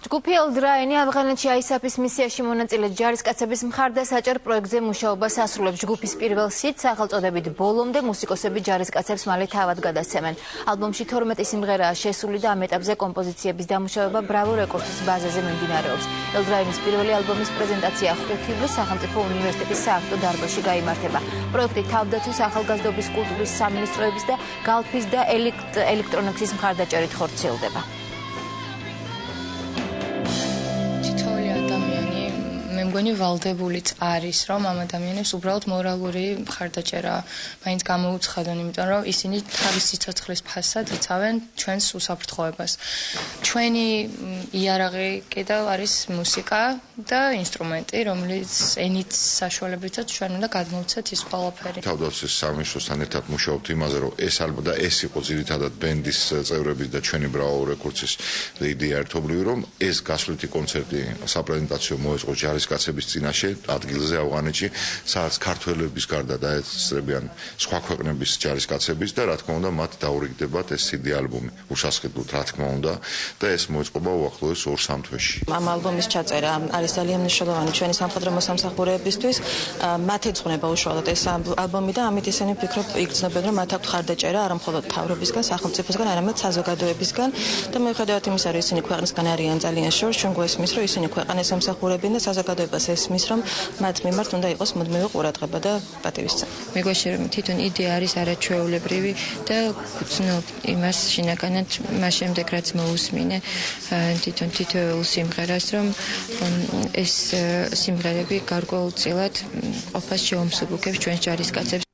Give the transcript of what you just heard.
ჯგუფი ელდრაინი ავღანეთში ISAF-ის მისიაში მონაწილე ჯარისკაცების მხარდასაჭერ პროექტზე მუშაობას ასრულებს. ჯგუფის პირველ სიტს სახელწოდებით ბოლომდე მუსიკოსები ჯარისკაცებს მალე თავად გადასცემენ. ალბომში 12 სიმღერაა შესული და ამ ეტაპზე კომპოზიციების დამუშავება Bravo Records-ის ბაზაზე მიმდინარეობს. ელდრაინის პირველი ალბომის პრეზენტაცია 5 ივლისს სახელმწიფო უნივერსიტეტის სააქტო დარბაზში გაიმართება. პროექტი თავდაცვის, ახალგაზრდობის, კულტურის სამინისტროების და გალფის და ელექტრონიკის მხარდაჭერით ხორციელდება. მე მგონი ვალდებულიც არის, რომ ამ ადამიანებს უბრალოდ მორალური მხარდაჭერა მაინც გამოუცხადონ, იმიტომ რომ ისინი თავის სიცოცხლის ფასად იცავენ ჩვენს უსაფრთხოებას. ჩვენი იარაღი კიდევ არის მუსიკა და ინსტრუმენტი, რომელიც ენით საშუალებითაც ჩვენ უნდა გადმოვცეთ ის ყველაფერი. თავდაცვის სამინისტროსთან ერთად მუშაობთ იმაზე, რომ ეს ალბათ და ეს იყო ძირითადად ბენდის წევრების და ჩვენი Bravo Records-ის იდეა ერთობლივი, რომ ეს გასვლითი კონცერტი საპრეზენტაციო მოეწყო ჯარისკაცების წინაშე ადგილზე ავღანეთში, სადაც ქართველების გარდა დაესწრებიან სხვა ქვეყნების ჯარისკაცების და რა თქმა უნდა მათ დაურიგდებათ ეს CD ალბომი უსასყიდლოდ რა თქმა უნდა და ეს მოეწყობა უახლოეს 2-3 თვეში. ამ ალბომის ჩაწერა არის ძალიან მნიშვნელოვანი ჩვენი სამხედრო მოსამსახურეებისთვის. მათ ეძღვნება უშუალოდ ეს ალბომი და ამით ისინი ვფიქრობ იგრძნობენ რომ მათ აქვთ ხარდაჭერა არა მხოლოდ მთავრობისგან, სახელმწიფოსგან, არამედ საზოგადოებისგან და მიუხედავად იმისა, რომ ისინი ქვეყნისგან არიან ძალიან შორს, ჩვენ გვესმის, რომ ისინი ქვეყანას ემსახურებიან და საზოგადოებას ესმის, რომ მათ მიმართ უნდა იყოს მუდმივი ყურადღება და პატივისცემა. მეგოჩი რომ თვითონ იდეა არის არაჩვეულებრივი და გძნობ იმას შინაგანად მას შემდეგ რაც მოусმინე თვითონ თითოეულ სიმღერას რომ ეს სიმღერები გარკვეულწილად ყოფას შეუმსუბუქებს ჩვენს ჯარისკაცებს.